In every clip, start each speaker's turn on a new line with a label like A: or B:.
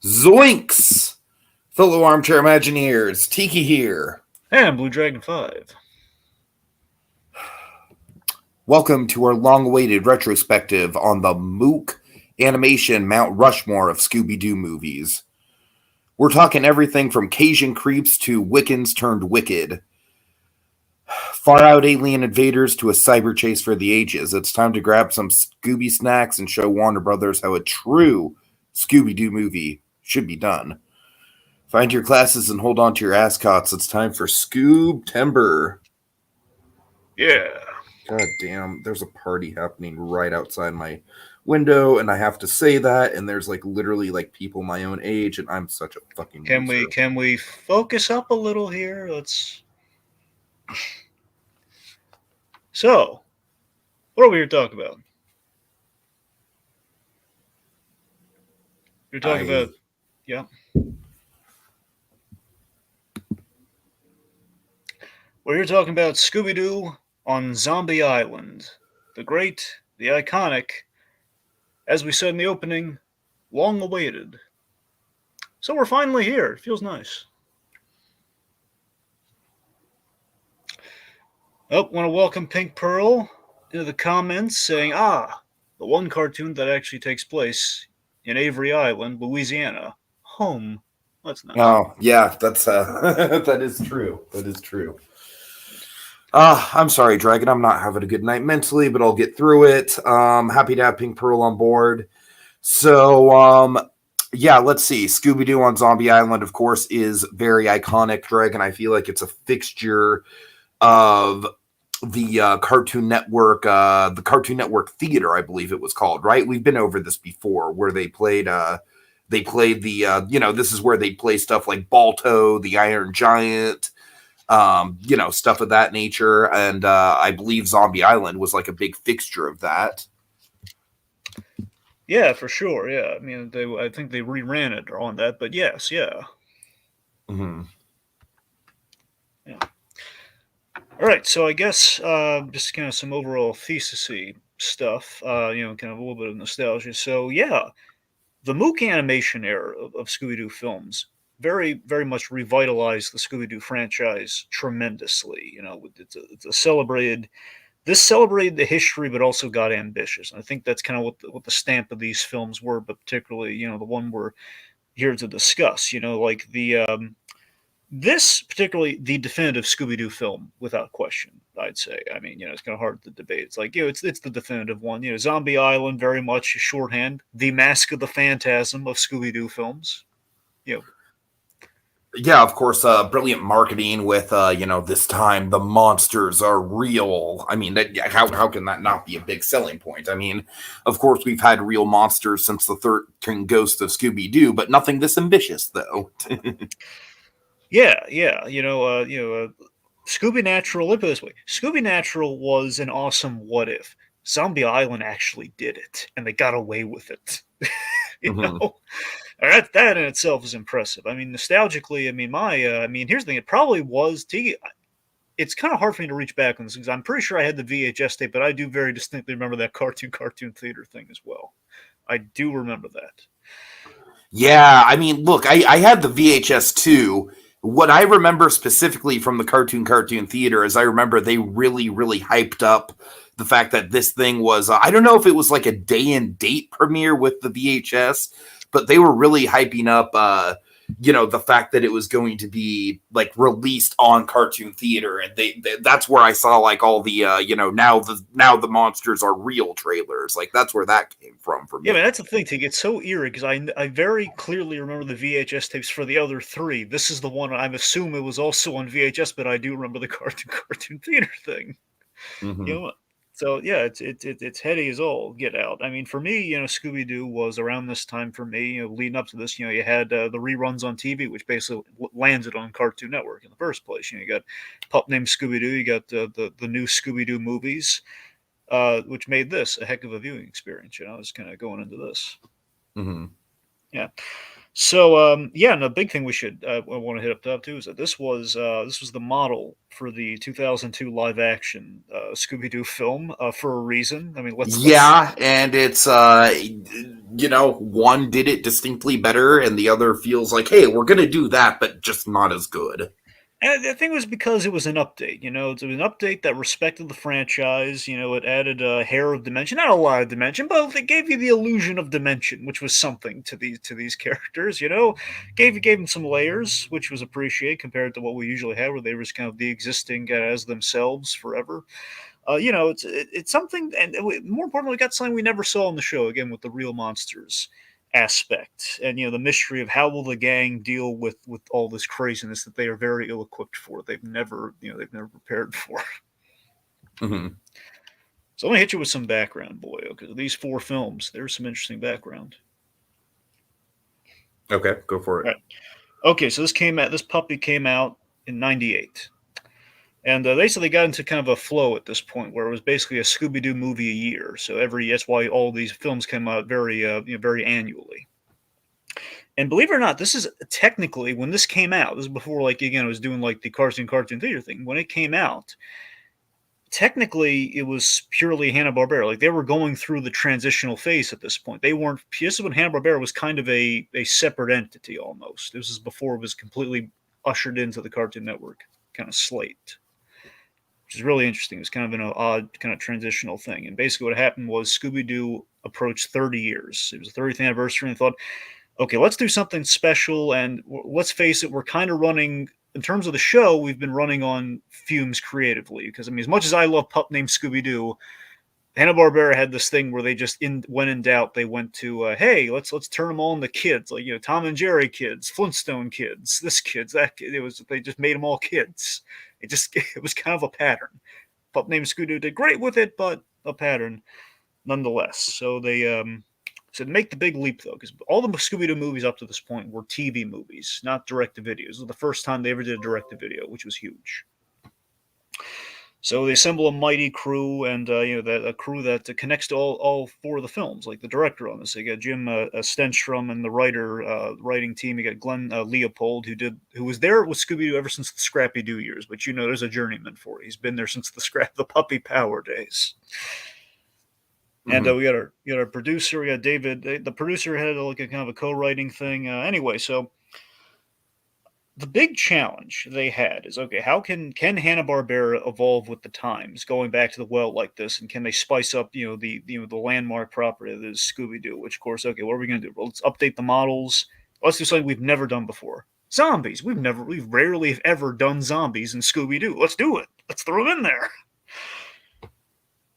A: Zoinks! Fellow armchair Imagineers, Tiki here.
B: And Blue Dragon 5.
A: Welcome to our long-awaited retrospective on the Mook animation Mount Rushmore of Scooby Doo movies. We're talking everything from Cajun creeps to Wiccans turned wicked. Far-out alien invaders to a cyber chase for the ages. It's time to grab some Scooby snacks and show Warner Brothers how a true Scooby Doo movie should be done. Find your classes and hold on to your ascots. It's time for ScoobTember.
B: Yeah.
A: God damn, there's a party happening right outside my window, and I have to say that, and there's literally people my own age, and I'm such a fucking loser.
B: Can we focus up a little here? Let's. So, what are we here to talk about? You're talking about, yeah. We're here talking about Scooby Doo on Zombie Island. The great, the iconic, as we said in the opening, long awaited. So we're finally here. It feels nice. Oh, want to welcome Pink Pearl into the comments saying, the one cartoon that actually takes place in Avery Island, Louisiana. Home. That's nice.
A: Oh, yeah, that's that is true. That is true. I'm sorry, Dragon. I'm not having a good night mentally, but I'll get through it. Happy to have Pink Pearl on board. So, yeah, let's see. Scooby Doo on Zombie Island, of course, is very iconic, Dragon. I feel like it's a fixture of the Cartoon Network, Theater, I believe it was called, right? We've been over this before, where they played the, this is where they play stuff like Balto, the Iron Giant, stuff of that nature. And I believe Zombie Island was a big fixture of that.
B: Yeah, for sure. Yeah, I mean, I think they reran it on that, but yes, yeah.
A: Mm-hmm.
B: Yeah. All right, so I guess just kind of some overall thesis-y stuff, kind of a little bit of nostalgia. So yeah, the Mook animation era of Scooby-Doo films very, very much revitalized the Scooby-Doo franchise tremendously. It's a celebrated. This celebrated the history, but also got ambitious. And I think that's kind of what the stamp of these films were, but particularly, the one we're here to discuss. This particularly the definitive Scooby-Doo film, without question. I'd say. I mean, it's kind of hard to debate. It's it's the definitive one. Zombie Island, very much shorthand, the Mask of the Phantasm of Scooby-Doo films.
A: Yeah, of course, brilliant marketing with, this time the monsters are real. I mean, how can that not be a big selling point? I mean, of course, we've had real monsters since the 13 Ghosts of Scooby-Doo, but nothing this ambitious, though.
B: Yeah. Scooby Natural, let me put it this way. Scooby Natural was an awesome what if. Zombie Island actually did it, and they got away with it. That in itself is impressive. I mean, nostalgically, here's the thing. It probably was Tiki. It's kind of hard for me to reach back on this because I'm pretty sure I had the VHS tape, but I do very distinctly remember that cartoon theater thing as well. I do remember that.
A: Yeah, I mean, look, I had the VHS too. What I remember specifically from the cartoon theater is I remember they really, really hyped up the fact that this thing was, I don't know if it was a day and date premiere with the VHS, but they were really hyping up, the fact that it was going to be released on cartoon theater. And that's where I saw all the, now the monsters are real trailers. That's where that came from for me.
B: Yeah, man, that's the thing, Tig. It's so eerie because I very clearly remember the VHS tapes for the other three. This is the one I assume it was also on VHS, but I do remember the cartoon theater thing.
A: Mm-hmm.
B: So yeah, it's heady as all get out. I mean, for me, Scooby Doo was around this time for me. Leading up to this, you had the reruns on TV, which basically landed on Cartoon Network in the first place. You got Pup Named Scooby Doo. You got the new Scooby Doo movies, which made this a heck of a viewing experience. I was kind of going into this.
A: Mm-hmm.
B: Yeah. So and a big thing we should I want to hit up top too is that this was the model for the 2002 live action Scooby Doo film for a reason. I mean,
A: and it's one did it distinctly better and the other feels like, hey, we're going to do that, but just not as good.
B: And I think it was because it was an update. It was an update that respected the franchise. It added a hair of dimension, not a lot of dimension, but it gave you the illusion of dimension, which was something to these characters. Gave them some layers, which was appreciated compared to what we usually had, where they were just kind of de-existing as themselves forever. It's something, and more importantly, we got something we never saw in the show again with the real monsters aspect, and the mystery of how will the gang deal with all this craziness that they are very ill equipped for. They've never prepared for.
A: Mm-hmm.
B: So let me hit you with some background, boy. Okay, these 4 films, there's some interesting background.
A: Okay, go for it.
B: Right. Okay, so this puppy came out in '98. And they said they got into kind of a flow at this point where it was basically a Scooby Doo movie a year. So that's why all these films came out very annually. And believe it or not, this is technically when this came out. This is before, it was doing the cartoon theater thing. When it came out, technically it was purely Hanna-Barbera. They were going through the transitional phase at this point. They weren't. This is when Hanna-Barbera was kind of a separate entity almost. This is before it was completely ushered into the Cartoon Network kind of slate, which is really interesting. It's kind of an odd kind of transitional thing. And basically what happened was Scooby-Doo approached 30 years. It was the 30th anniversary, and they thought, okay, let's do something special. And let's face it, we're kind of running, in terms of the show, we've been running on fumes creatively. Because, as much as I love Pup Named Scooby-Doo, Hanna-Barbera had this thing where they just, when in doubt, they went to, hey, let's turn them all into kids. Tom and Jerry kids, Flintstone kids, this kids, that kid. They just made them all kids. It was kind of a pattern. Pup Named Scooby-Doo did great with it, but a pattern nonetheless. So they said make the big leap, though, because all the Scooby-Doo movies up to this point were TV movies, not direct-to-videos. It was the first time they ever did a direct-to-video, which was huge. So they assemble a mighty crew, and a crew that connects to all 4 of the films, like the director on this. They got Jim Stenstrom and the writing team. You got Glenn Leopold, who was there with Scooby-Doo ever since the Scrappy Doo years. But there's a journeyman for it. He's been there since the Puppy Power days. Mm-hmm. And we got our producer. We got David. The producer had a kind of a co-writing thing. Anyway, so the big challenge they had is, okay, how can Hanna-Barbera evolve with the times, going back to the well like this, and can they spice up, the landmark property that is Scooby-Doo? Which, of course, okay, what are we going to do? Well, let's update the models. Let's do something we've never done before. Zombies. We've rarely ever done zombies in Scooby-Doo. Let's do it. Let's throw them in there.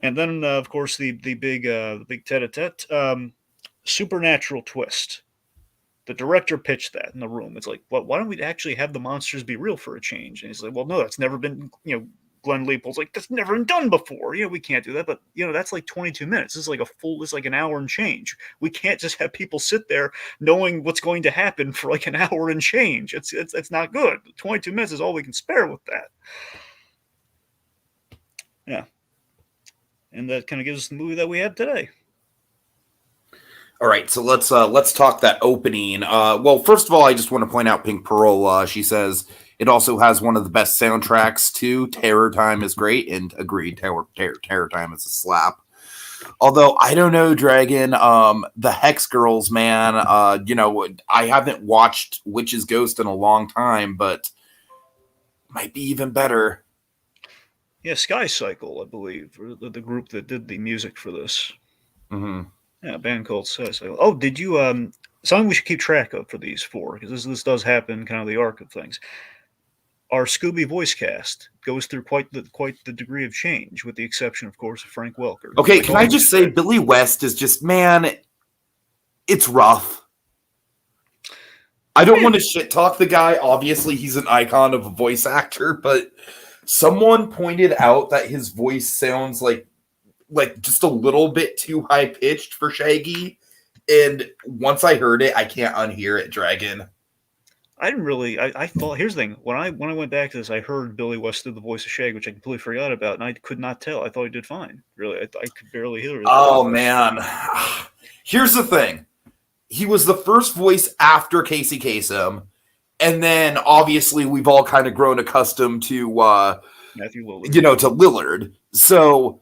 B: And then, of course, the big tete-a-tete, supernatural twist. The director pitched that in the room. It's like, well, why don't we actually have the monsters be real for a change? And he's like, well, no, that's never been, Glenn Leopold's like, that's never been done before. We can't do that. But, that's like 22 minutes. This is like an hour and change. We can't just have people sit there knowing what's going to happen for like an hour and change. It's not good. 22 minutes is all we can spare with that. Yeah. And that kind of gives us the movie that we have today.
A: All right, so let's talk that opening. Well, first of all, I just want to point out Pink Pearl. She says it also has one of the best soundtracks too. Terror Time is great, and agreed, Terror Time is a slap. Although I don't know, Dragon, the Hex Girls, man. I haven't watched Witch's Ghost in a long time, but might be even better.
B: Yeah, Sky Cycle, I believe, or the group that did the music for this.
A: Mm-hmm.
B: Yeah, a band called Sky Cycle. Oh, did you something we should keep track of for these 4, because this does happen, kind of the arc of things. Our Scooby voice cast goes through quite the degree of change, with the exception, of course, of Frank Welker.
A: Okay, can I just say Billy West is just, man, it's rough. I don't want to shit talk the guy. Obviously, he's an icon of a voice actor, but someone pointed out that his voice sounds like just a little bit too high pitched for Shaggy. And once I heard it, I can't unhear it, Dragon.
B: I didn't really. I thought, here's the thing. When I went back to this, I heard Billy West do the voice of Shaggy, which I completely forgot about, and I could not tell. I thought he did fine. Really, I could barely hear it.
A: Oh man, here's the thing. He was the first voice after Casey Kasem, and then obviously we've all kind of grown accustomed to
B: Matthew Lillard.
A: To Lillard. So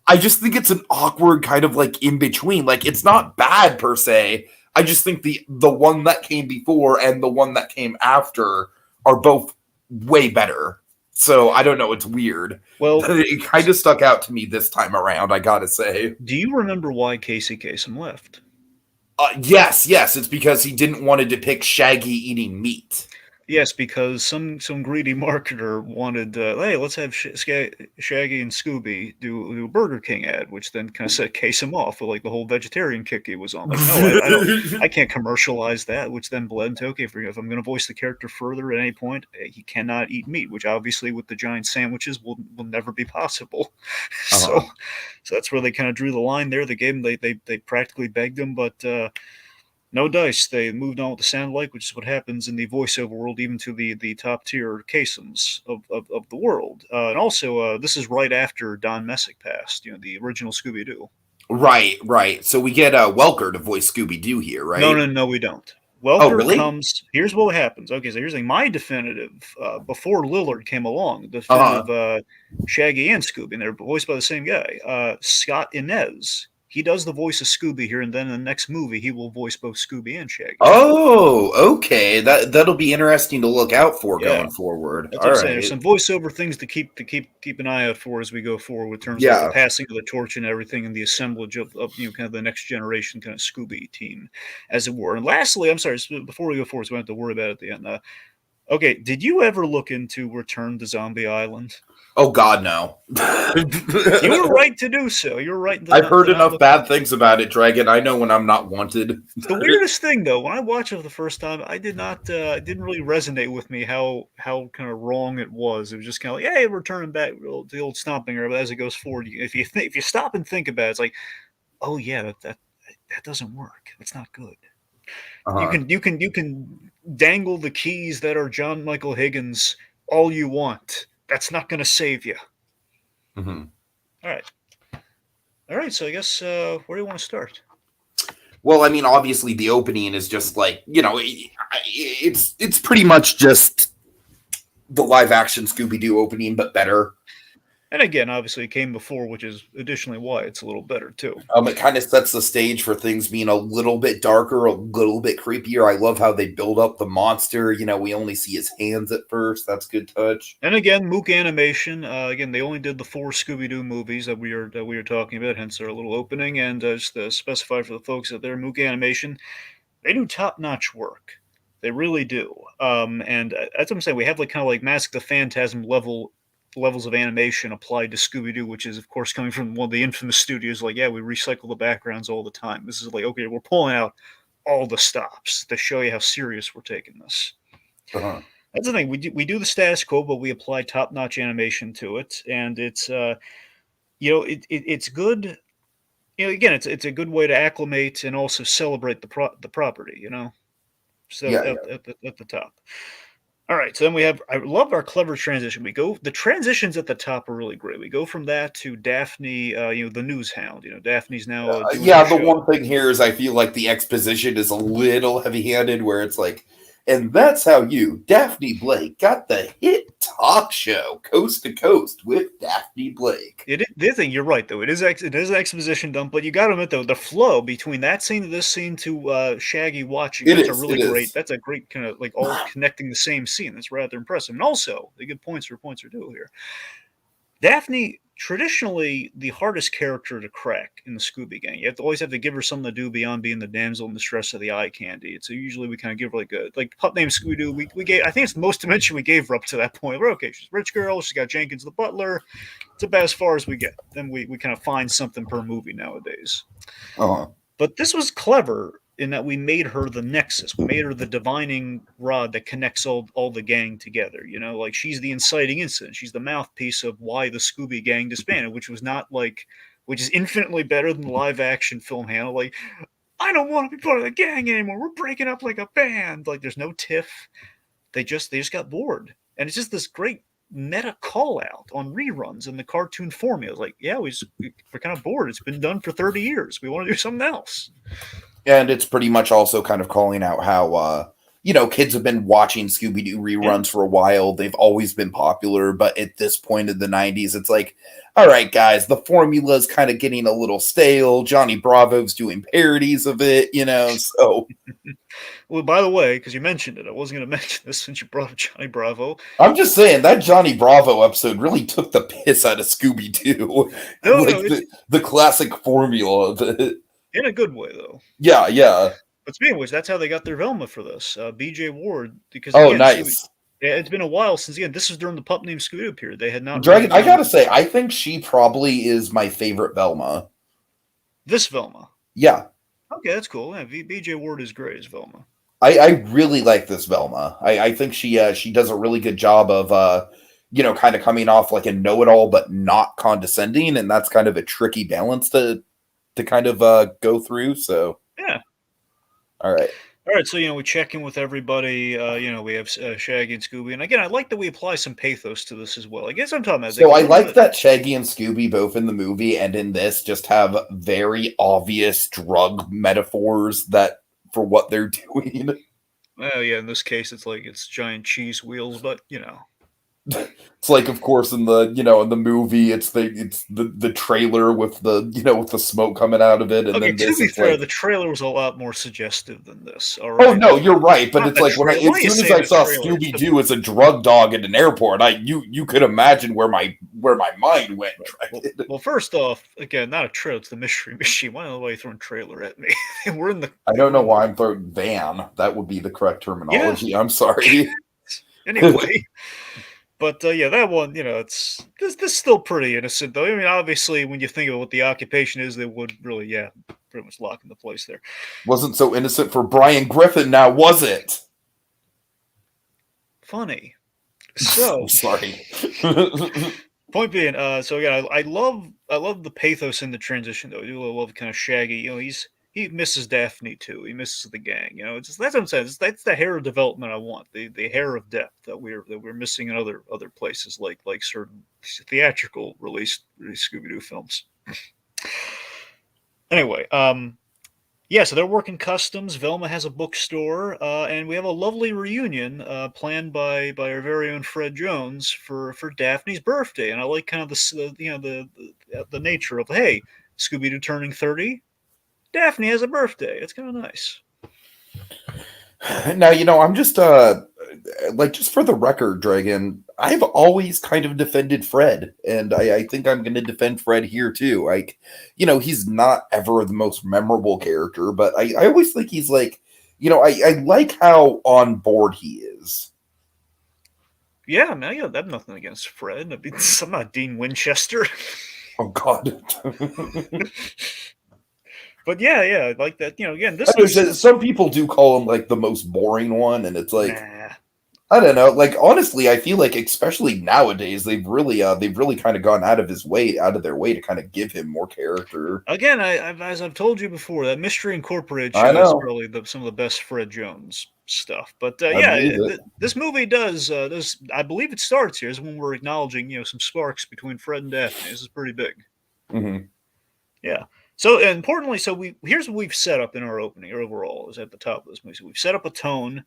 A: I just think it's an awkward kind of like in between. Like it's not bad per se. I just think the one that came before and the one that came after are both way better. So I don't know. It's weird.
B: Well,
A: It kind of stuck out to me this time around. I gotta say.
B: do you remember why Casey Kasem left?
A: Yes. It's because he didn't want to depict Shaggy eating meat.
B: Yes, because some greedy marketer wanted, hey, let's have Shaggy and Scooby do a Burger King ad, which then kind of set Kasem off with like the whole vegetarian kick he was on. Like, no, I can't commercialize that. Which then bled into, okay, if I'm going to voice the character further at any point, he cannot eat meat, which obviously with the giant sandwiches will never be possible. So that's where they kind of drew the line there. They gave him, they practically begged him, but. No dice. They moved on with the sound alike, which is what happens in the voiceover world, even to the top tier Kasems of the world. And also, this is right after Don Messick passed, the original Scooby Doo.
A: Right. So we get Welker to voice Scooby Doo here, right?
B: No, we don't. Welker
A: really?
B: comes. Here's what happens. Okay, so here's the thing. My definitive, before Lillard came along, definitive Shaggy and Scooby, and they're voiced by the same guy, Scott Inez. He does the voice of Scooby here, and then in the next movie, he will voice both Scooby and Shaggy.
A: Oh, okay. That'll be interesting to look out for going forward.
B: That's what I'm saying. There's some voiceover things to keep an eye out for as we go forward in terms of the passing of the torch and everything, and the assemblage of kind of the next generation kind of Scooby team, as it were. And lastly, I'm sorry, before we go forward, so we don't have to worry about it at the end. Okay, did you ever look into Return to Zombie Island?
A: Oh God, no!
B: You were right to do so. You're right.
A: I've heard enough bad things about it, Dragon. I know when I'm not wanted.
B: The weirdest thing, though, when I watched it for the first time, I did not. It didn't really resonate with me how kind of wrong it was. It was just kind of like, hey, we're turning back to the old stomping era. But as it goes forward, if you stop and think about it, it's like, oh yeah, that doesn't work. It's not good. You can dangle the keys that are John Michael Higgins all you want. That's not going to save you.
A: Mm-hmm.
B: All right. So I guess where do you want to start?
A: Well, I mean, obviously the opening is just like it's pretty much just the live action Scooby Doo opening, but better.
B: And again, obviously, it came before, which is additionally why it's a little better, too.
A: It kind of sets the stage for things being a little bit darker, a little bit creepier. I love how they build up the monster. We only see his hands at first. That's good touch.
B: And again, Mook Animation. Again, they only did the 4 Scooby-Doo movies that we are talking about, hence our little opening. And just to specify for the folks out there, Mook Animation, they do top-notch work. They really do. And that's what I'm saying. We have kind of Mask the Phantasm levels of animation applied to Scooby-Doo, which is, of course, coming from one of the infamous studios. We recycle the backgrounds all the time. This is okay, we're pulling out all the stops to show you how serious we're taking this. That's the thing. We do the status quo, but we apply top-notch animation to it, and it's it's good. Again, it's a good way to acclimate and also celebrate the property. So at the top. All right, so then I love our clever transition. The transitions at the top are really great. We go from that to Daphne, the news hound. Daphne's now.
A: The one thing here is I feel like the exposition is a little heavy-handed, where it's like, and that's how you, Daphne Blake, got the hit talk show Coast to Coast with Daphne Blake.
B: The thing, you're right, though. It is an exposition dump, but you got to admit, though, the flow between that scene to this scene to Shaggy watching, that's a great kind of all connecting the same scene. That's rather impressive. And also, they get points where points are due here. Daphne, traditionally the hardest character to crack in the Scooby Gang. You always have to give her something to do beyond being the damsel in distress of the eye candy. So usually we kind of give her like pup named Scooby Doo. We gave, I think it's the most dimension we gave her up to that point. We're okay. She's a rich girl. She's got Jenkins the butler. It's about as far as we get. Then we kind of find something per movie nowadays. But this was clever in that we made her the nexus. We made her the divining rod that connects all the gang together. She's the inciting incident. She's the mouthpiece of why the Scooby Gang disbanded, which is infinitely better than the live action film handle. I don't want to be part of the gang anymore. We're breaking up like a band. There's no tiff. They just got bored. And it's just this great meta call out on reruns and the cartoon formulas. We're kind of bored. It's been done for 30 years. We want to do something else.
A: And it's pretty much also kind of calling out how kids have been watching Scooby Doo reruns for a while. They've always been popular, but at this point in the 90s, it's like, all right, guys, the formula's kind of getting a little stale. Johnny Bravo's doing parodies of it, so.
B: Well, by the way, because you mentioned it, I wasn't going to mention this since you brought up Johnny Bravo.
A: I'm just saying, that Johnny Bravo episode really took the piss out of Scooby Doo. The classic formula of it.
B: In a good way, though.
A: Yeah.
B: But speaking of which, that's how they got their Velma for this. B.J. Ward. Because
A: nice.
B: It's been a while since, this was during the pup named Scooby Doo period. They had not.
A: Dragon, I gotta say, I think she probably is my favorite Velma.
B: This Velma?
A: Yeah.
B: Okay, that's cool. Yeah, B.J. Ward is great as Velma.
A: I really like this Velma. I think she does a really good job of, kind of coming off like a know-it-all, but not condescending. And that's kind of a tricky balance to kind of go through. So,
B: yeah.
A: All right.
B: So, we check in with everybody. We have Shaggy and Scooby. And again, I like that we apply some pathos to this as well. I guess I'm talking about.
A: So I like that Shaggy and Scooby, both in the movie and in this, just have very obvious drug metaphors for what they're doing.
B: Well, yeah, in this case, it's giant cheese wheels, but,
A: It's like, of course, in the in the movie, it's the trailer with with the smoke coming out of it, and then this.
B: To be fair, the trailer was a lot more suggestive than this. All right.
A: Oh no, you're right, but it's like as soon as I saw Scooby Doo as a drug dog at an airport, you could imagine where my mind went.
B: Well, first off, again, not a trailer; it's the Mystery Machine. Why are you throwing trailer at me? We're in the.
A: I don't know why I'm throwing van. That would be the correct terminology. Yeah. I'm sorry.
B: Anyway. But that one, it's this still pretty innocent though. I mean, obviously, when you think of what the occupation is, they would really, pretty much lock in the place there.
A: Wasn't so innocent for Brian Griffin, now was it?
B: Funny. So
A: sorry.
B: Point being, I love the pathos in the transition though. I do love kind of Shaggy. He misses Daphne too. He misses the gang. That's what I'm saying. That's the hair of development I want. The hair of depth that we're missing in other places, like certain theatrical released Scooby Doo films. Anyway, so they're working customs. Velma has a bookstore, and we have a lovely reunion planned by our very own Fred Jones for Daphne's birthday. And I like kind of the nature of, hey, Scooby Doo turning 30. Daphne has a birthday. It's kind of nice.
A: Now, I'm just just for the record, Dragon, I've always kind of defended Fred, and I think I'm going to defend Fred here too. Like, he's not ever the most memorable character, but I always think he's like, I like how on board he is.
B: Yeah, man, I have nothing against Fred. I mean, I'm not Dean Winchester.
A: Oh God.
B: But I like that. Again,
A: some people do call him like the most boring one, and it's like,
B: nah.
A: I don't know. Like, honestly, I feel like, especially nowadays, they've really kind of gone out of their way to kind of give him more character.
B: Again, as I've told you before, that Mystery Incorporated show is probably some of the best Fred Jones stuff. But this movie does. I believe it starts here is when we're acknowledging some sparks between Fred and Daphne. This is pretty big.
A: Mm-hmm.
B: Yeah. So importantly, here's what we've set up in our opening overall is at the top of this movie. So we've set up a tone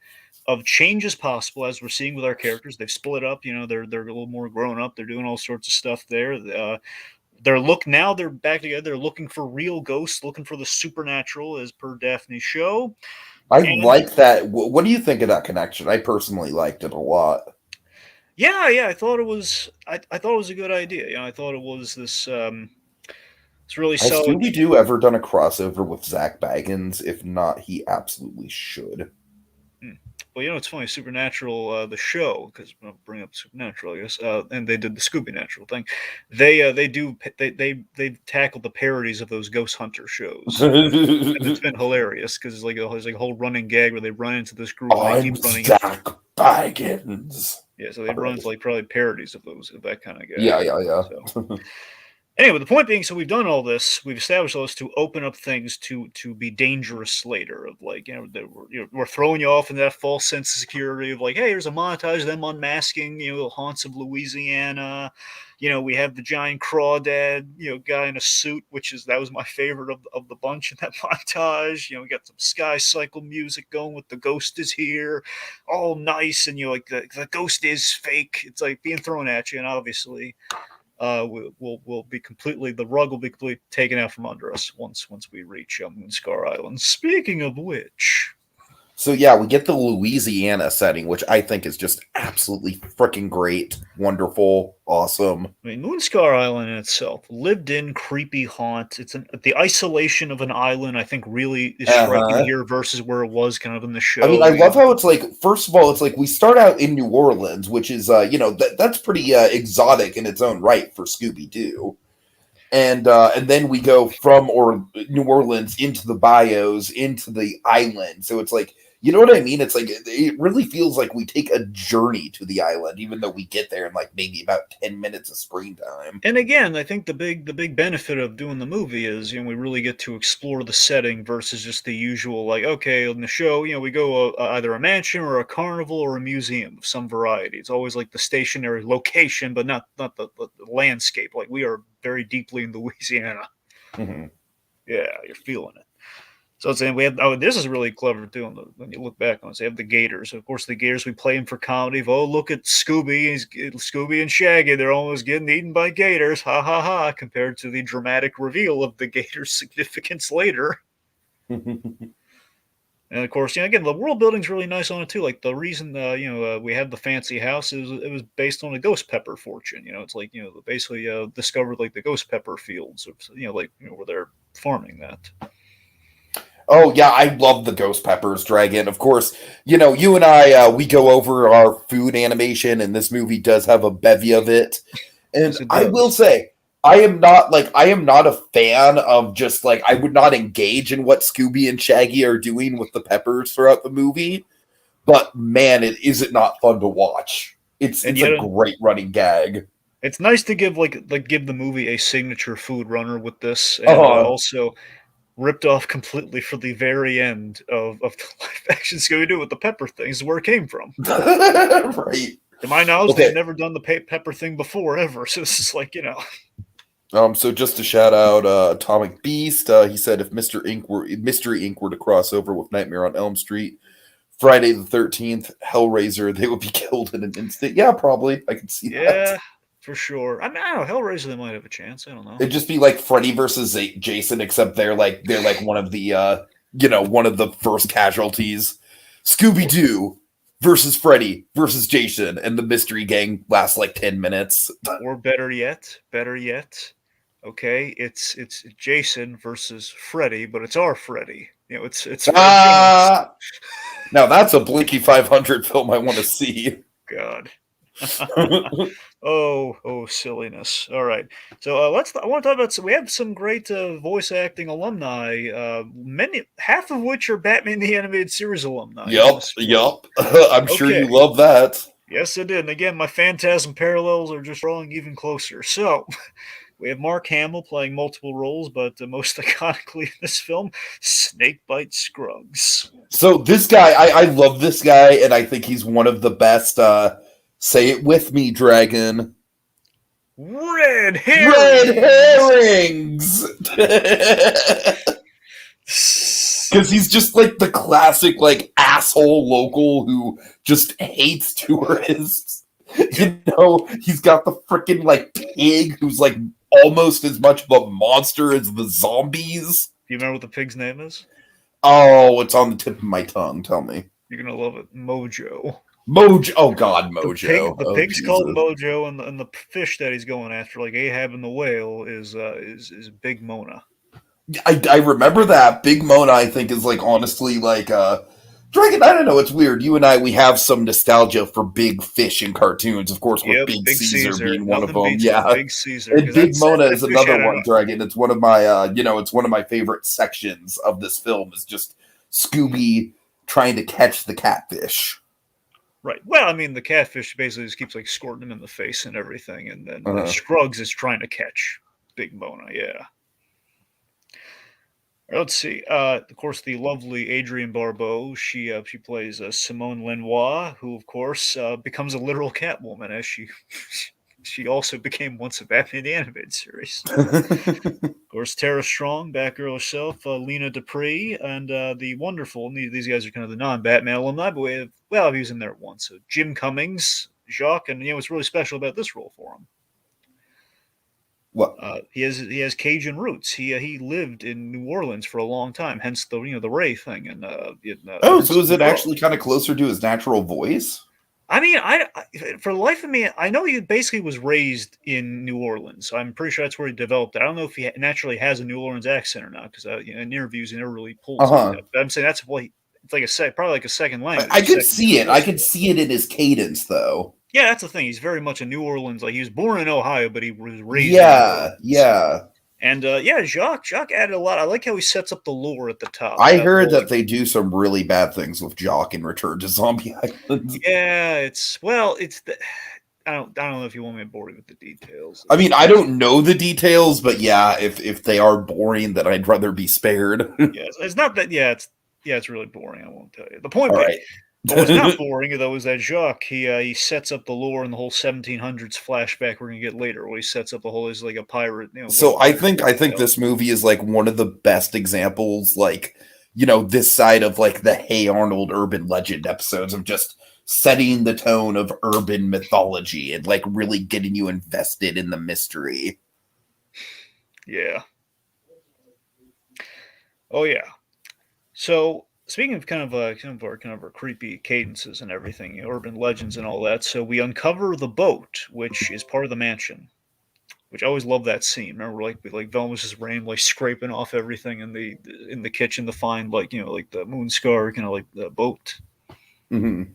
B: of changes possible as we're seeing with our characters. They've split up, they're a little more grown up. They're doing all sorts of stuff there. Now they're back together. They're looking for real ghosts, looking for the supernatural as per Daphne's show.
A: I like that. What do you think of that connection? I personally liked it a lot.
B: Yeah, I thought it was. I thought it was a good idea. I thought it was this. It's really
A: Has
B: solid.
A: Scooby Doo ever done a crossover with Zach Baggins? If not, he absolutely should.
B: Well, it's funny, Supernatural, the show, because I'll bring up Supernatural, I guess, and they did the Scooby Natural thing. They've tackled the parodies of those Ghost Hunter shows. And it's been hilarious because it's there's a whole running gag where they run into this group.
A: And they keep running Zach Baggins.
B: Yeah, so they run into probably parodies of that kind of gag.
A: Yeah.
B: So. Anyway, the point being, so we've done all this. We've established all this to open up things to be dangerous later. Of like, we're throwing you off in that false sense of security of like, hey, here's a montage of them unmasking, the haunts of Louisiana. We have the giant crawdad, guy in a suit, that was my favorite of the bunch in that montage. We got some Sky Cycle music going with the ghost is here, all nice, and like the ghost is fake. It's like being thrown at you, and obviously will be completely, the rug will be completely taken out from under us once we reach Moonscar Island. Speaking of which,
A: So yeah, we get the Louisiana setting, which I think is just absolutely freaking great, wonderful, awesome.
B: I mean, Moonscar Island in itself, lived-in, creepy haunt. The isolation of an island, I think, really is striking here versus where it was kind of in the show.
A: I mean, I love how it's like, first of all, it's like we start out in New Orleans, which is, that's pretty exotic in its own right for Scooby Doo. And then we go from New Orleans into the bios, into the island. So it's like, you know what I mean? It's like, it really feels like we take a journey to the island, even though we get there in like maybe about 10 minutes of screen time.
B: And again, I think the big benefit of doing the movie is, we really get to explore the setting versus just the usual, like, okay, in the show, we go either a mansion or a carnival or a museum of some variety. It's always like the stationary location, but not the landscape. Like, we are very deeply in Louisiana.
A: Mm-hmm.
B: Yeah, you're feeling it. So I'm saying we have. Oh, this is really clever too. When you look back on it, they have the Gators. Of course, the Gators we play them for comedy. Oh, look at Scooby! Scooby and Shaggy. They're almost getting eaten by gators. Ha ha ha! Compared to the dramatic reveal of the Gators' significance later. And of course, again, the world building's really nice on it too. Like the reason, we have the fancy house is it was based on a ghost pepper fortune. It's like basically discovered like the ghost pepper fields, where they're farming that.
A: Oh yeah, I love the ghost peppers, Dragon. Of course, you and I we go over our food animation, and this movie does have a bevy of it. And
B: Yes, it
A: I
B: does.
A: will say, I am not a fan of just like I would not engage in what Scooby and Shaggy are doing with the peppers throughout the movie. But man, is it not fun to watch? It's a great running gag.
B: It's nice to give give the movie a signature food runner with this, and also ripped off completely for the very end of the live action Scooby Doo with the pepper thing. This is where it came from.
A: Right.
B: To my knowledge, they've never done the pepper thing before ever. So this is like,
A: So just to shout out Atomic Beast, he said if Mystery Inc. were to cross over with Nightmare on Elm Street, Friday the 13th, Hellraiser, they would be killed in an instant. Yeah, probably. I can see that.
B: Yeah, for sure. I mean, I don't know. Hellraiser, they might have a chance. I don't know.
A: It'd just be like Freddy versus Jason, except they're like one of the one of the first casualties. Scooby Doo versus Freddy versus Jason, and the mystery gang lasts like 10 minutes.
B: Or better yet, okay, it's Jason versus Freddy, but it's our Freddy. It's
A: now that's a Blinky 500 film I want to see.
B: God. oh, silliness. All right. So I want to talk about. So we have some great voice acting alumni. Half of which are Batman the Animated Series alumni.
A: Yup. I'm sure you love that.
B: Yes, I did. And again, my Phantasm parallels are just drawing even closer. So we have Mark Hamill playing multiple roles, but most iconically in this film, Snakebite Scruggs.
A: So this guy, I love this guy, and I think he's one of the best. Say it with me, Dragon.
B: Red herrings!
A: Because he's just like the classic like asshole local who just hates tourists. He's got the freaking like pig who's like almost as much of a monster as the zombies.
B: Do you remember what the pig's name is?
A: Oh, it's on the tip of my tongue. Tell me.
B: You're gonna love it. Mojo.
A: Oh God, Mojo.
B: The pig's called Mojo, and the fish that he's going after, like Ahab and the whale, is Big Mona.
A: I remember that. Big Mona, I think, is like honestly like Dragon. I don't know. It's weird. You and I, we have some nostalgia for big fish in cartoons, of course, with Big Caesar being one of them. Yeah,
B: Big Caesar.
A: And Big Mona is another one, Dragon. It's one of my it's one of my favorite sections of this film. Is just Scooby trying to catch the catfish.
B: Right. Well, I mean, the catfish basically just keeps like squirting him in the face and everything, and then Scruggs is trying to catch Big Mona, yeah. Let's see. Of course, the lovely Adrienne Barbeau. She plays Simone Lenoir, who, of course, becomes a literal Catwoman, as she also became once a Batman the Animated Series. Of course, Tara Strong, Batgirl herself, Lena Dupree, and the wonderful. These guys are kind of the non-Batman alumni, but he was in there once. So Jim Cummings, Jacques, and what's really special about this role for him.
A: What?
B: He has Cajun roots. He lived in New Orleans for a long time, hence the the Ray thing. And
A: so is it actually kind of closer to his natural voice?
B: I mean, for the life of me, I know he basically was raised in New Orleans. I'm pretty sure that's where he developed it. I don't know if he naturally has a New Orleans accent or not, because in interviews he never really pulls it out. But I'm saying that's it's like probably like a second language.
A: I could see it. I could see it in his cadence, though.
B: Yeah, that's the thing. He's very much a New Orleans. Like, he was born in Ohio, but he was raised.
A: Yeah.
B: And Jacques added a lot. I like how he sets up the lore at the top.
A: I heard that they do some really bad things with Jacques in Return to Zombie Island.
B: Yeah, I don't know if you want me to bore you with the details.
A: I mean, I don't know the details, but yeah, if they are boring, then I'd rather be spared.
B: Yeah, it's not that. Yeah, it's really boring. I won't tell you. The point being, but what's not boring though is that Jacques he sets up the lore and the whole 1700s flashback we're gonna get later, where he sets up the whole as like a pirate.
A: So I think this movie is like one of the best examples, like this side of like the Hey Arnold urban legend episodes of just setting the tone of urban mythology and like really getting you invested in the mystery.
B: Yeah. Oh yeah. So speaking of kind of our creepy cadences and everything, urban legends and all that, so we uncover the boat, which is part of the mansion. Which I always love that scene. Remember, like Velma's just like scraping off everything in the kitchen to find like the moon scar, kind of like the boat.
A: Mm-hmm.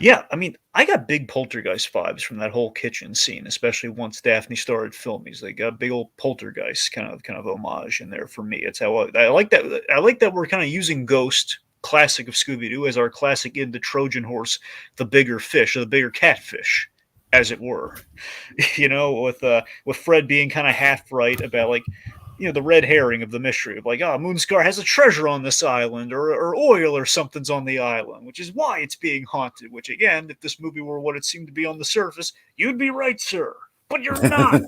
B: Yeah, I mean, I got big Poltergeist vibes from that whole kitchen scene, especially once Daphne started filming. They got big old Poltergeist kind of homage in there for me. It's how I like that. I like that we're kind of using Ghost, classic of Scooby Doo, as our classic in the Trojan horse, the bigger fish, or the bigger catfish, as it were. With Fred being kind of half right about like the red herring of the mystery of like, Moonscar has a treasure on this island, or oil or something's on the island, which is why it's being haunted. Which again, if this movie were what it seemed to be on the surface, you'd be right, sir, but you're not.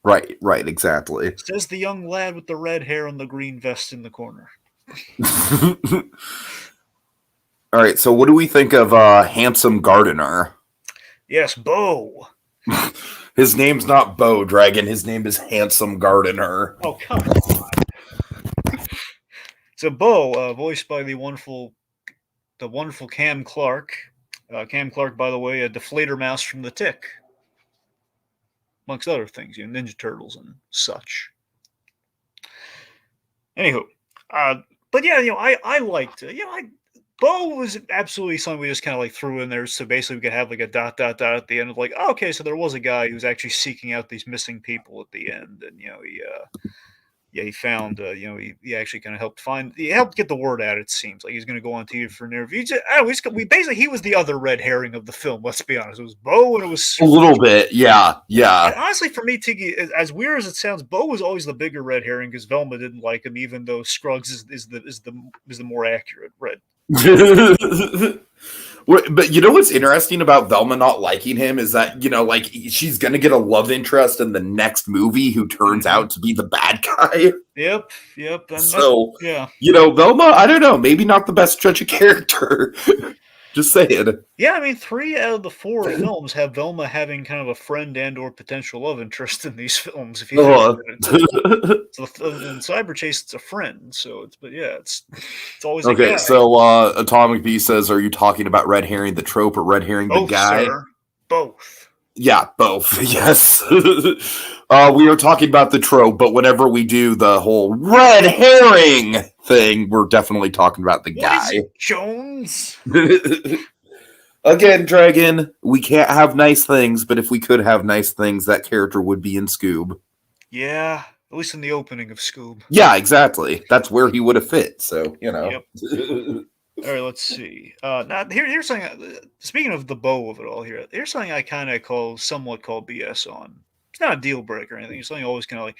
A: Right, exactly.
B: Says the young lad with the red hair and the green vest in the corner.
A: All right, so what do we think of Handsome Gardener?
B: Yes, Bo.
A: His name's not Bo Dragon. His name is Handsome Gardener.
B: Oh, come on. So Bo, voiced by the wonderful Cam Clark. Cam Clark, by the way, a deflator mouse from The Tick, amongst other things, Ninja Turtles and such. Anywho, but yeah, I liked it. Bo was absolutely something we just kind of like threw in there, so basically we could have like a ... at the end of like, okay, so there was a guy who was actually seeking out these missing people at the end, and he found he actually kind of helped get the word out. It seems like he's going to go on TV for an interview. He was the other red herring of the film. Let's be honest, it was Bo, and it was
A: a little bit, yeah.
B: And honestly, for me, Tiki, as weird as it sounds, Bo was always the bigger red herring because Velma didn't like him, even though Scruggs is the more accurate red.
A: But what's interesting about Velma not liking him is that like she's gonna get a love interest in the next movie who turns out to be the bad guy.
B: Yep.
A: So
B: yeah,
A: Velma, I don't know, maybe not the best judge of character. Just saying.
B: Yeah, I mean, 3 out of the 4 films have Velma having kind of a friend and/or potential love interest in these films. If you and Cyber Chase, it's a friend. So it's always
A: okay.
B: A guy.
A: So Atomic Bee says, "Are you talking about red herring the trope or red herring the guy?"
B: Sir. Both.
A: Yeah, both. Yes. We are talking about the trope, but whenever we do the whole red herring thing, we're definitely talking about the guy.
B: Jones?
A: Again, Dragon, we can't have nice things, but if we could have nice things, that character would be in Scoob.
B: Yeah, at least in the opening of Scoob.
A: Yeah, exactly. That's where he would have fit, so,
B: Yep. All right, let's see. Now here's something. Speaking of the bow of it all, here's something I kind of somewhat call BS on. it's not a deal breaker or anything. It's something always kind of like,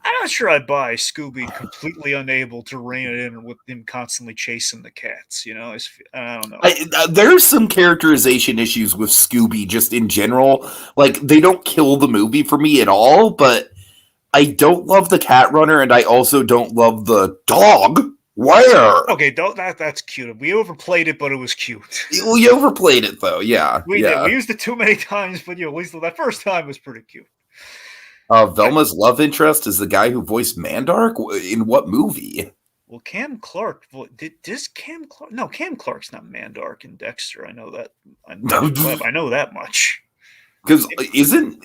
B: I'm not sure I buy Scooby completely unable to rein it in with him constantly chasing the cats. You know, I don't know.
A: There's some characterization issues with Scooby just in general. Like, they don't kill the movie for me at all, but I don't love the cat runner, and I also don't love the dog. Where?
B: Okay, that's cute. We overplayed it, but it was cute.
A: We overplayed it, though. Yeah,
B: we did. We used it too many times, but at least that first time was pretty cute.
A: Velma's love interest is the guy who voiced Mandark? In what movie?
B: Well, Cam Clark. Does Cam Clark? No, Cam Clark's not Mandark in Dexter. I know that. I know that much.
A: Because isn't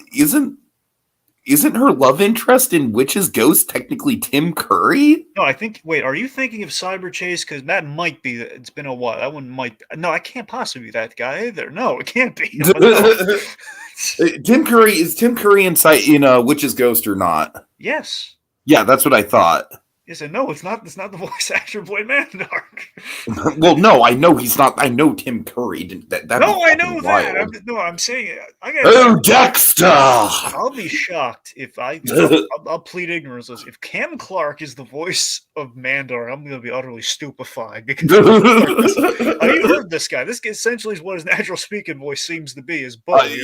A: her love interest in Witch's Ghost technically Tim Curry?
B: No, I think. Wait, are you thinking of Cyber Chase? Because that might be. It's been a while. That one might. No, I can't possibly be that guy either. No, it can't be. No.
A: Tim Curry in Witch's Ghost or not?
B: Yes.
A: Yeah, that's what I thought.
B: Yes, and no, it's not. It's not the voice actor played Mandark.
A: Well, no, I know he's not. I know Tim Curry.
B: No, I know wild. That. I'm saying.
A: Dexter!
B: I'll be shocked if I'll plead ignorance. If Cam Clark is the voice of Mandark, I'm going to be utterly stupefied because I mean, you heard this guy. This essentially is what his natural speaking voice seems to be. Is Buddy.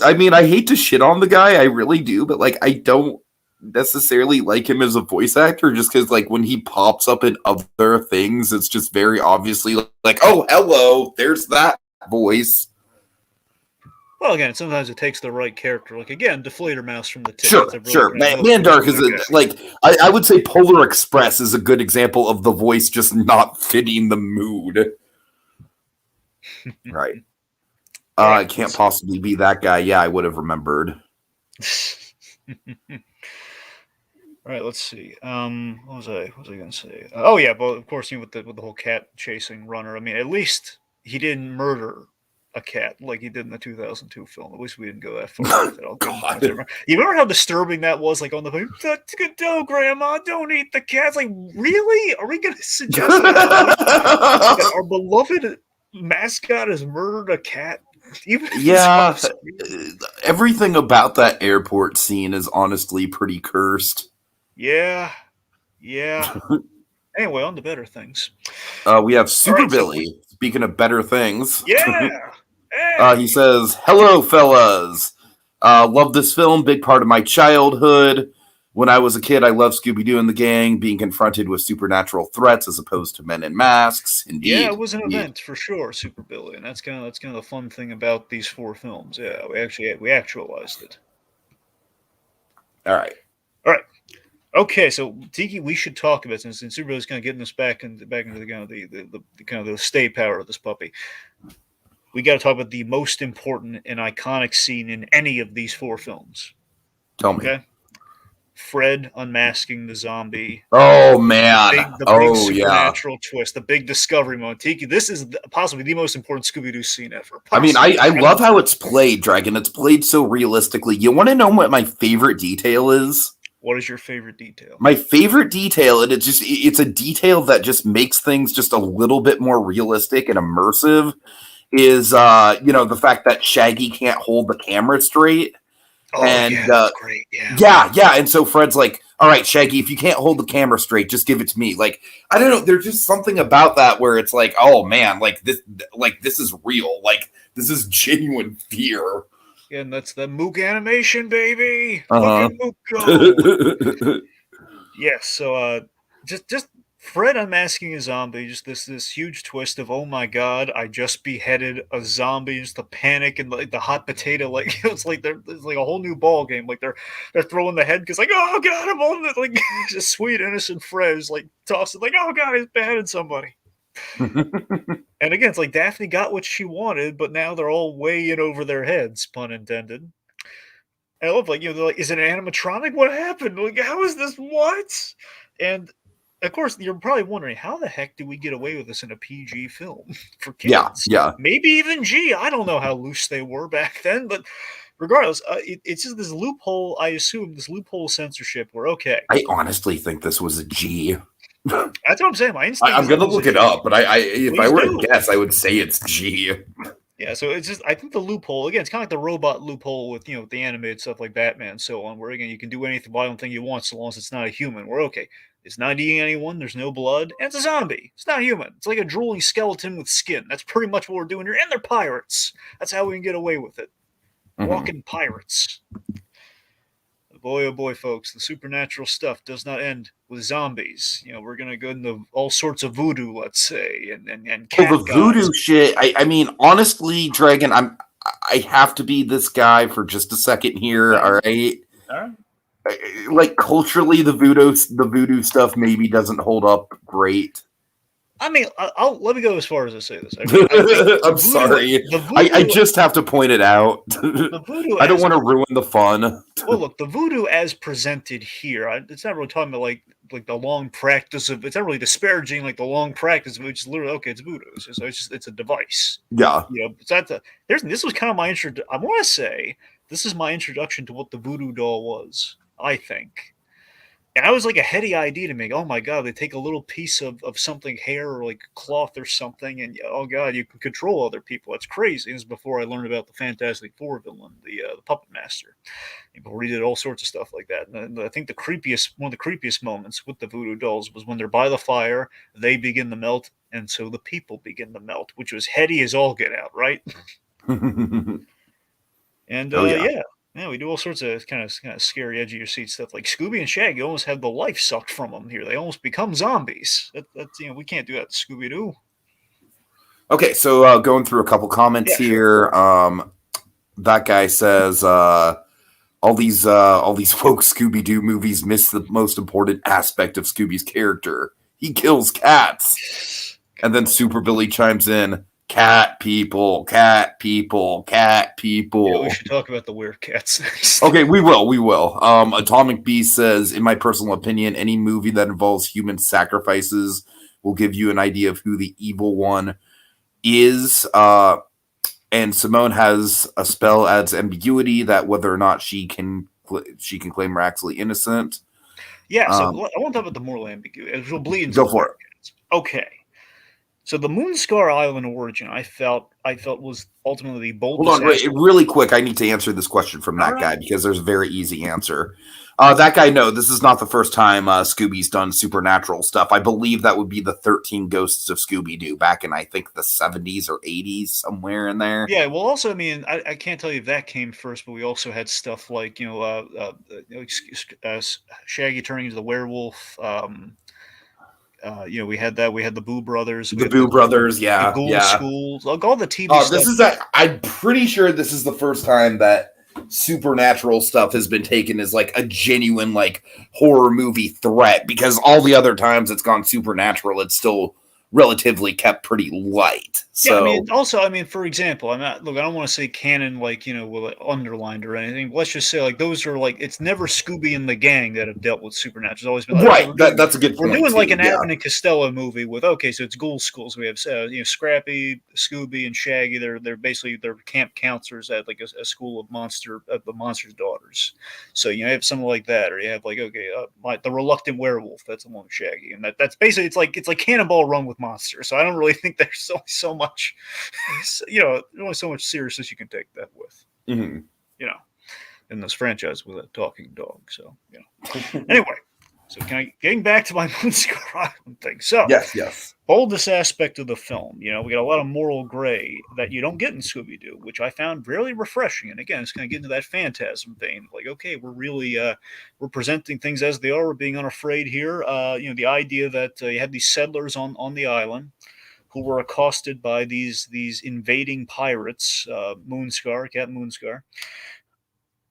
A: I mean, I hate to shit on the guy. I really do, but like, I don't necessarily like him as a voice actor just because like when he pops up in other things it's just very obviously like, oh, hello, there's that voice.
B: Well, again, sometimes it takes the right character, like again Deflator Mouse from the Tip.
A: Sure. Mandark is like I would say Polar Express is a good example of the voice just not fitting the mood. Right. I can't possibly be that guy. Yeah, I would have remembered.
B: All right, let's see. What was I going to say? Oh yeah, well, of course, with the whole cat chasing runner. I mean, at least he didn't murder a cat like he did in the 2002 film. At least we didn't go that far with it. God. You remember how disturbing that was? Like on the phone, no, Grandma, don't eat the cats. Like, really? Are we going to suggest that our beloved mascot has murdered a cat?
A: Yeah, everything about that airport scene is honestly pretty cursed.
B: Yeah. Anyway, on to better things.
A: We have Super Billy. Speaking of better things.
B: Yeah.
A: He says, hello, fellas. Love this film. Big part of my childhood. When I was a kid, I loved Scooby Doo and the gang being confronted with supernatural threats as opposed to men in masks. Indeed.
B: Yeah, it was an event for sure, Super Billy, and that's kind of the fun thing about these 4 films. Yeah, we actualized it.
A: All right.
B: Okay, so Tiki, we should talk about this, since Super Billy's kind of getting us back into the kind of the stay power of this puppy. We got to talk about the most important and iconic scene in any of these 4 films.
A: Tell me. Okay.
B: Fred unmasking the zombie.
A: Oh man!
B: The big supernatural twist, the big discovery moment. Tiki, this is possibly the most important Scooby-Doo scene ever.
A: Possibly. I mean, I love how it's played, Dragon. It's played so realistically. You want to know what my favorite detail is?
B: What is your favorite detail?
A: My favorite detail, and it's a detail that just makes things just a little bit more realistic and immersive, is the fact that Shaggy can't hold the camera straight.
B: Oh, and that's great.
A: Yeah. And so Fred's like, all right, Shaggy, if you can't hold the camera straight, just give it to me. Like, I don't know, there's just something about that where it's like, oh man, this is real. Like, this is genuine fear.
B: Yeah, and that's the Mook animation, baby.
A: Uh-huh.
B: Look at Mook go. Yes, so just Fred unmasking a zombie, just this huge twist of, oh my god, I just beheaded a zombie, just the panic and the hot potato, like it's like it's like a whole new ball game. Like they're throwing the head because like, oh god, I'm on it. Like just sweet innocent Fred is like tossing like, oh god, he's beheaded somebody. And again, it's like Daphne got what she wanted, but now they're all way in over their heads, pun intended. And I love, like, they're like, is it an animatronic? What happened? Like, how is this? What? And of course, you're probably wondering, how the heck do we get away with this in a PG film for kids?
A: Yeah.
B: Maybe even G. I don't know how loose they were back then, but regardless, it's just this loophole. I assume this loophole censorship. Where okay,
A: I honestly think this was a G.
B: That's what I'm saying. My instinct.
A: I'm gonna look it up, but if I were to guess, I would say it's G.
B: Yeah, so it's just I think the loophole again, it's kind of like the robot loophole with the animated stuff like Batman and so on, where again you can do any violent thing you want so long as it's not a human. We're okay. It's not eating anyone. There's no blood, and it's a zombie. It's not human. It's like a drooling skeleton with skin. That's pretty much what we're doing here. And they're pirates. That's how we can get away with it. Walking pirates. Boy, oh boy, folks, the supernatural stuff does not end with zombies. We're gonna go into all sorts of voodoo, let's say, and cat
A: Well, the voodoo shit. I mean, honestly, Dragon, I have to be this guy for just a second here. All right.
B: All right.
A: Like culturally, the voodoo stuff maybe doesn't hold up great.
B: I mean, let me go as far as to say this.
A: I'm sorry. I just have to point it out.
B: The voodoo.
A: I don't want to ruin the fun.
B: Well, look, the voodoo as presented here, it's not really talking about like the long practice of. It's not really disparaging like the long practice, which is literally okay. It's voodoo. It's a device.
A: Yeah.
B: This was kind of my intro. I want to say this is my introduction to what the voodoo doll was. I think. And I was like a heady idea to make. Oh my god, they take a little piece of something, hair or like cloth or something, and oh god, you can control other people. That's crazy. This is before I learned about the Fantastic Four villain, the Puppet Master. Before he did all sorts of stuff like that. And I think one of the creepiest moments with the voodoo dolls was when they're by the fire, they begin to melt, and so the people begin to melt, which was heady as all get out, right? And yeah. Yeah, we do all sorts of kind of scary, edge of your seat stuff. Like Scooby and Shaggy almost have the life sucked from them here. They almost become zombies. That's we can't do that to Scooby Doo.
A: Okay, so going through a couple comments here. Sure. That guy says all these folk Scooby Doo movies miss the most important aspect of Scooby's character. He kills cats. And then Super Billy chimes in. Cat people.
B: Yeah, we should talk about the weird cats next.
A: Okay, we will. Atomic Beast says, in my personal opinion, any movie that involves human sacrifices will give you an idea of who the evil one is. And Simone has a spell adds ambiguity that whether or not she can claim we're actually innocent.
B: Yeah, so I want to talk about the moral ambiguity. We'll bleed into
A: go for it.
B: Okay. So the Moonscar Island origin, I felt was ultimately the boldest.
A: Hold on, wait, really quick. I need to answer this question from that guy because there's a very easy answer. That guy, no, this is not the first time Scooby's done supernatural stuff. I believe that would be the 13 Ghosts of Scooby Doo back in, I think, the 70s or 80s, somewhere in there.
B: Yeah, well, also, I mean, I can't tell you if that came first, but we also had stuff like, Shaggy turning into the werewolf. We had that. We had the Boo Brothers.
A: The Boo Brothers, yeah.
B: The Ghoul Schools. Like all the TV
A: stuff. I'm pretty sure this is the first time that supernatural stuff has been taken as like a genuine like horror movie threat, because all the other times it's gone supernatural, it's still relatively kept pretty light. So
B: I mean, for example, I don't want to say canon like with underlined or anything. But let's just say like those are like it's never Scooby and the gang that have dealt with supernatural. It's always been like,
A: right. That's a good point.
B: We're doing like an Abbott and Costello movie with so it's Ghoul Schools. We have Scrappy, Scooby, and Shaggy. They're basically camp counselors at like a school of the monster's daughters. So you have something like that, or you have like the reluctant werewolf. That's along Shaggy, and that's basically it's like Cannonball Run with monsters. So I don't really think there's so much, only so much seriousness you can take that with, in this franchise with a talking dog. So, anyway, so getting back to my Moonscar Island thing. So,
A: yes.
B: Boldest aspect of the film, we got a lot of moral gray that you don't get in Scooby Doo, which I found really refreshing. And again, it's kind of getting to that phantasm vein. Like, okay, we're really we're presenting things as they are. We're being unafraid here. The idea that you have these settlers on the island who were accosted by these invading pirates, Captain Moonscar,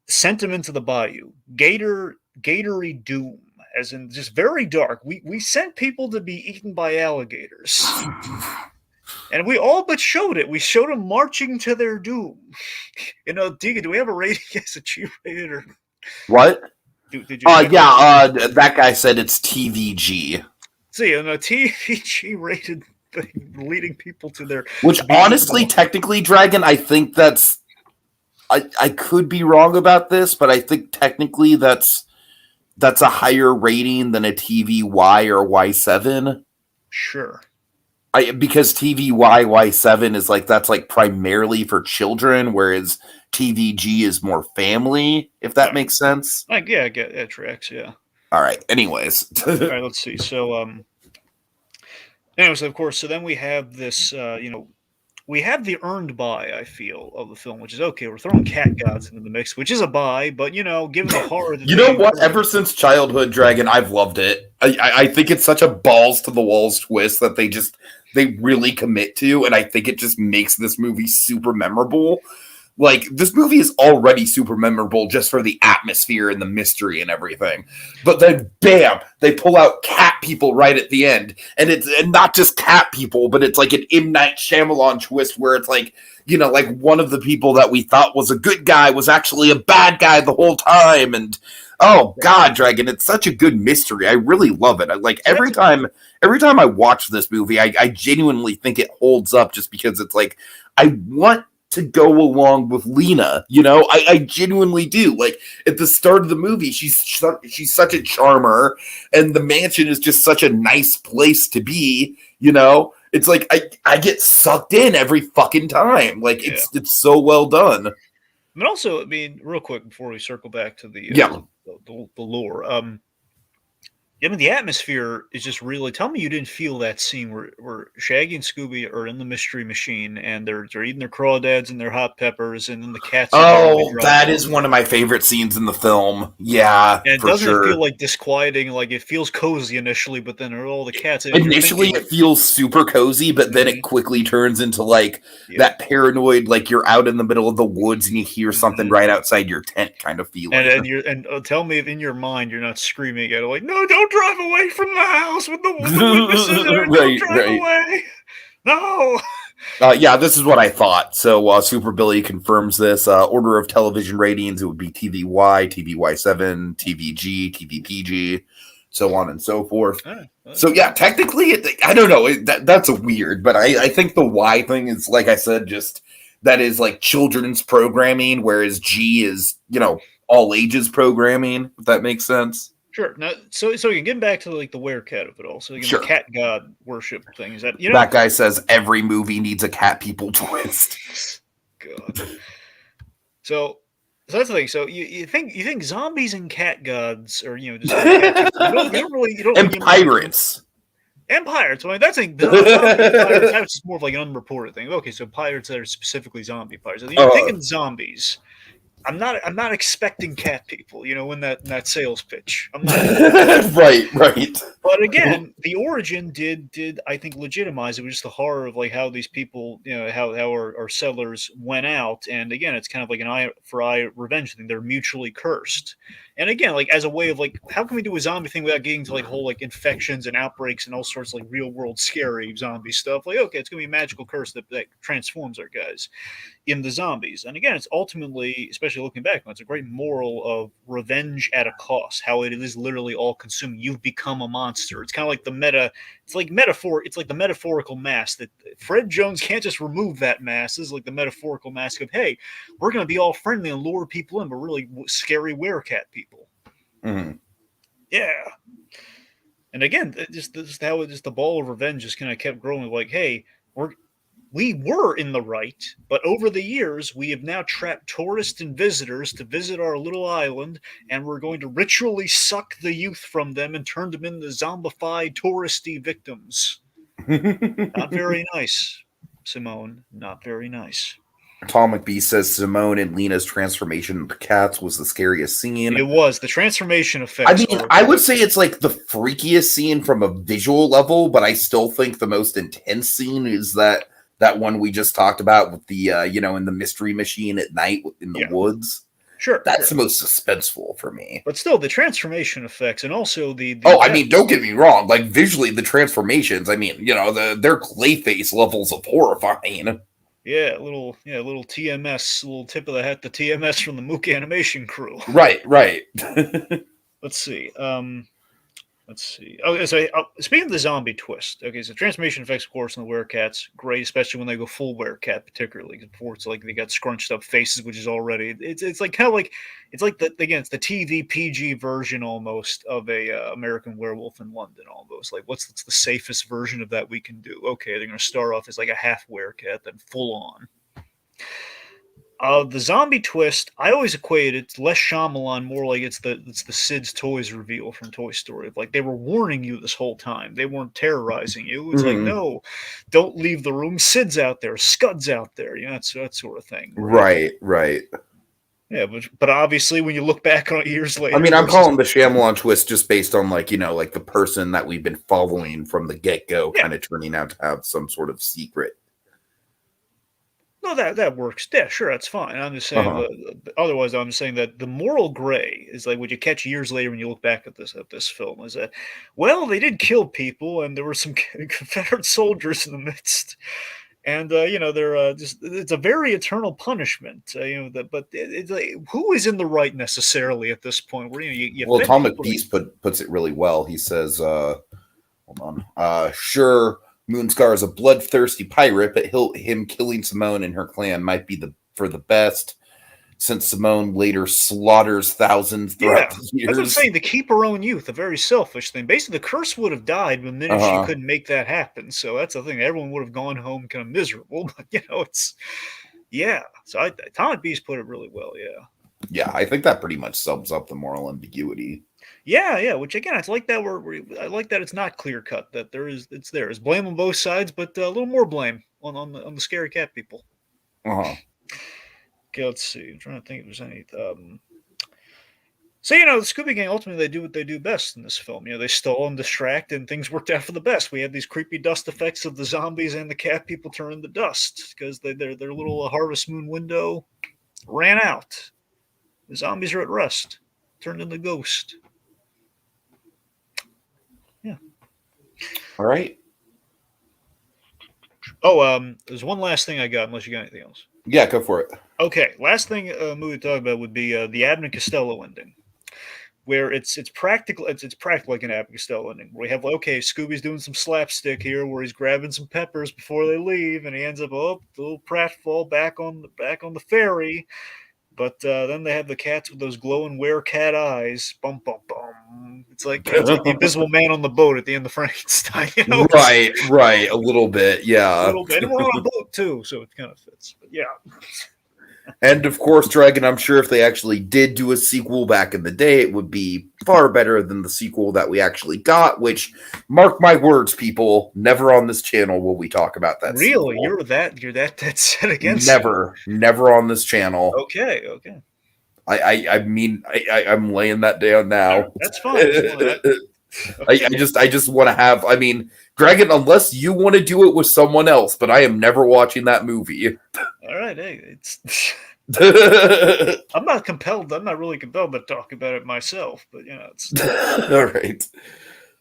B: sent them into the bayou. Gatory doom. As in just very dark. We sent people to be eaten by alligators. And we all but showed it. We showed them marching to their doom. Deacon, do we have a rating as a G-rated or
A: what?
B: Did you
A: that guy said it's TVG.
B: See, a TVG rated thing leading people to their
A: which honestly, technically, Dragon, I think that's I could be wrong about this, but I think technically that's a higher rating than a TVY or Y7.
B: Sure.
A: Because TVYY7 is like, that's like primarily for children, whereas TVG is more family, if that makes sense.
B: Like, yeah, I get that tracks, yeah.
A: All right. Anyways.
B: All right, let's see. So, anyways, of course, so then we have this, we have the earned buy, I feel, of the film, which is okay. We're throwing cat gods into the mix, which is a buy, but given the horror that
A: You know what? Ever since childhood, Dragon, I've loved it. I think it's such a balls to the walls twist that they really commit to, and I think it just makes this movie super memorable. Like, this movie is already super memorable just for the atmosphere and the mystery and everything. But then, bam, they pull out cat people right at the end. And not just cat people, but it's like an M. Night Shyamalan twist where it's like, like one of the people that we thought was a good guy was actually a bad guy the whole time. And, oh, God, Dragon, it's such a good mystery. I really love it. Every time I watch this movie, I genuinely think it holds up just because it's like, I want to go along with Lena, I genuinely do. Like, at the start of the movie, she's such a charmer, and the mansion is just such a nice place to be. It's like I get sucked in every fucking time. Like, it's so well done.
B: But also, I mean, real quick before we circle back to the lore. I mean, the atmosphere is just really. Tell me you didn't feel that scene where Shaggy and Scooby are in the mystery machine and they're eating their crawdads and their hot peppers, and then the cats.
A: Oh, that is one of my favorite scenes in the film. Yeah,
B: and it doesn't feel like disquieting. Like, it feels cozy initially, but then all the cats.
A: Initially, it feels super cozy, but then it quickly turns into like that paranoid, like you're out in the middle of the woods and you hear something right outside your tent kind of feeling.
B: And tell me if in your mind you're not screaming at it like, no, don't drive away from the house with the witnesses in there. Don't drive away. No.
A: Yeah, this is what I thought. So Super Billy confirms this. Order of television ratings, it would be TVY, TVY7, TVG, TVPG, so on and so forth. So yeah, technically, I don't know. That's a weird, but I think the Y thing is, like I said, just that is like children's programming, whereas G is, all ages programming, if that makes sense.
B: Sure. Now, so you're getting back to like the werecat of it all. So the cat god worship thing is that
A: that guy says every movie needs a cat people twist.
B: God. So that's the thing. So you think zombies and cat gods are just cat people. You don't
A: and pirates.
B: And pirates. I mean, that's pirates. That's more of like an unreported thing. Okay, so pirates that are specifically zombie pirates. You're thinking zombies. I'm not expecting cat people, in that sales pitch. I'm not.
A: Right.
B: But again, the origin did I think legitimize it. Was just the horror of like how these people, how our settlers went out, and again, it's kind of like an eye for eye revenge thing. They're mutually cursed, and again, like as a way of like, how can we do a zombie thing without getting to like whole like infections and outbreaks and all sorts of like real world scary zombie stuff? Like, okay, it's gonna be a magical curse that transforms our guys in the zombies. And again, it's ultimately, especially looking back, it's a great moral of revenge at a cost, how it is literally all consuming. You've become a monster. It's kind of like the metaphorical mask that Fred Jones can't just remove that mask. This is like the metaphorical mask of, hey, we're going to be all friendly and lure people in, but really scary werecat people.
A: Mm-hmm.
B: Yeah. And again, just how the ball of revenge just kind of kept growing. Like, hey, we were in the right, but over the years, we have now trapped tourists and visitors to visit our little island, and we're going to ritually suck the youth from them and turn them into zombified touristy victims. Not very nice, Simone. Not very nice.
A: Atomic Beast says Simone and Lena's transformation into cats was the scariest scene.
B: It was. The transformation effect.
A: I mean, I would say it's like the freakiest scene from a visual level, but I still think the most intense scene is that one we just talked about with the, in the mystery machine at night in the woods.
B: Sure.
A: That's the most suspenseful for me.
B: But still, the transformation effects and also the
A: I mean, don't get me wrong. Like, visually, the transformations, I mean, their Clayface levels of horrifying.
B: Yeah, little TMS, little tip of the hat to TMS from the Mook animation crew.
A: Right.
B: Let's see. Let's see. Oh, so speaking of the zombie twist, okay, so transformation effects, of course, in the werecats, great, especially when they go full werecat, particularly before it's like they got scrunched up faces, which is already it's like kind of like it's like it's the TV PG version almost of a American Werewolf in London, almost like what's the safest version of that we can do? Okay, they're gonna start off as like a half werecat, then full on. The zombie twist, I always equate it less Shyamalan, more like it's the Sid's Toys reveal from Toy Story. Like they were warning you this whole time. They weren't terrorizing you. It's like, no, don't leave the room. Sid's out there, Scud's out there. You know, that sort of thing.
A: Right.
B: Yeah, but obviously when you look back on it years later.
A: I mean, I'm calling the Shyamalan twist just based on like the person that we've been following from the get-go kind of turning out to have some sort of secret.
B: No, that works. Yeah, sure, that's fine. I'm just saying. Otherwise, I'm just saying that the moral gray is like what you catch years later when you look back at this film is that, well, they did kill people, and there were some Confederate soldiers in the midst, and they're just it's a very eternal punishment. But it's like, who is in the right necessarily at this point? Where
A: well, Atomic Beast puts it really well. He says, "Hold on, sure." Moonscar is a bloodthirsty pirate, but him killing Simone and her clan might be for the best, since Simone later slaughters thousands throughout the years.
B: That's what I'm saying. To keep her own youth, a very selfish thing. Basically, the curse would have died the minute she couldn't make that happen. So that's the thing. Everyone would have gone home kind of miserable. But it's So Atomic Beast put it really well.
A: Yeah, I think that pretty much sums up the moral ambiguity.
B: Yeah. Which again, I like that. I like that it's not clear cut. That there's blame on both sides, but a little more blame on the scary cat people. Okay, let's see. I'm trying to think if there's any. So the Scooby Gang ultimately they do what they do best in this film. They stall and distract, and things worked out for the best. We had these creepy dust effects of the zombies and the cat people turn into dust because their little Harvest Moon window ran out. The zombies are at rest, turned into ghost. Yeah.
A: All right.
B: Oh, there's one last thing I got, unless you got anything else.
A: Yeah, go for it.
B: Okay, last thing movie to talk about would be the Abbott and Costello ending, where it's practical. It's practical like an Abbott and Costello ending. Where we have Scooby's doing some slapstick here, where he's grabbing some peppers before they leave, and he ends up the little pratfall back on the ferry. But then they have the cats with those glowing werecat eyes. Bum bum bum. It's like the Invisible Man on the boat at the end of Frankenstein.
A: Right. A little bit, yeah.
B: A little bit. And we're on a boat too, so it kind of fits. But yeah.
A: And of course, Dragon, I'm sure if they actually did do a sequel back in the day, it would be far better than the sequel that we actually got, which, mark my words, people, never on this channel will we talk about that.
B: Really?
A: Sequel.
B: You're that dead set against
A: Never on this channel.
B: Okay.
A: I mean, I'm laying that down now.
B: That's fine.
A: I just want to have, Dragon, unless you want to do it with someone else, but I am never watching that movie.
B: All right, hey, I'm not really compelled to talk about it myself, but it's
A: all right.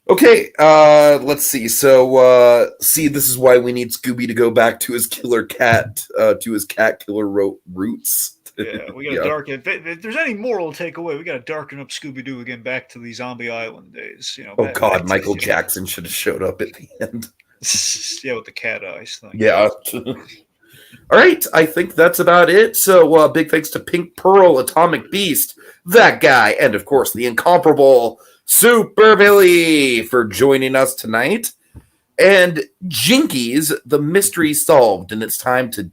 A: Okay, let's see. So, this is why we need Scooby to go back to his killer cat, to his cat killer roots.
B: Yeah, we got to darken. If there's any moral takeaway, we got to darken up Scooby Doo again back to the Zombie Island days.
A: Oh God, Michael Jackson should have showed up at the end.
B: Yeah, with the cat eyes thing.
A: Yeah. All right, I think that's about it. So, big thanks to Pink Pearl, Atomic Beast, that guy, and of course the incomparable Super Billy for joining us tonight. And Jinkies, the mystery solved, and it's time to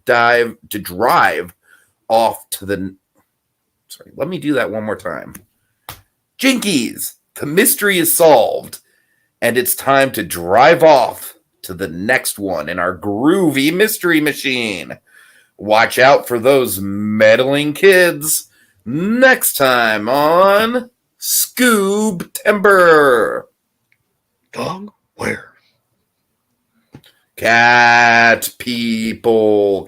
A: drive off to the... Sorry, let me do that one more time. Jinkies, the mystery is solved, and it's time to drive off to the next one in our groovy mystery machine. Watch out for those meddling kids next time on ScoobTember.
B: Dog, where?
A: Cat people.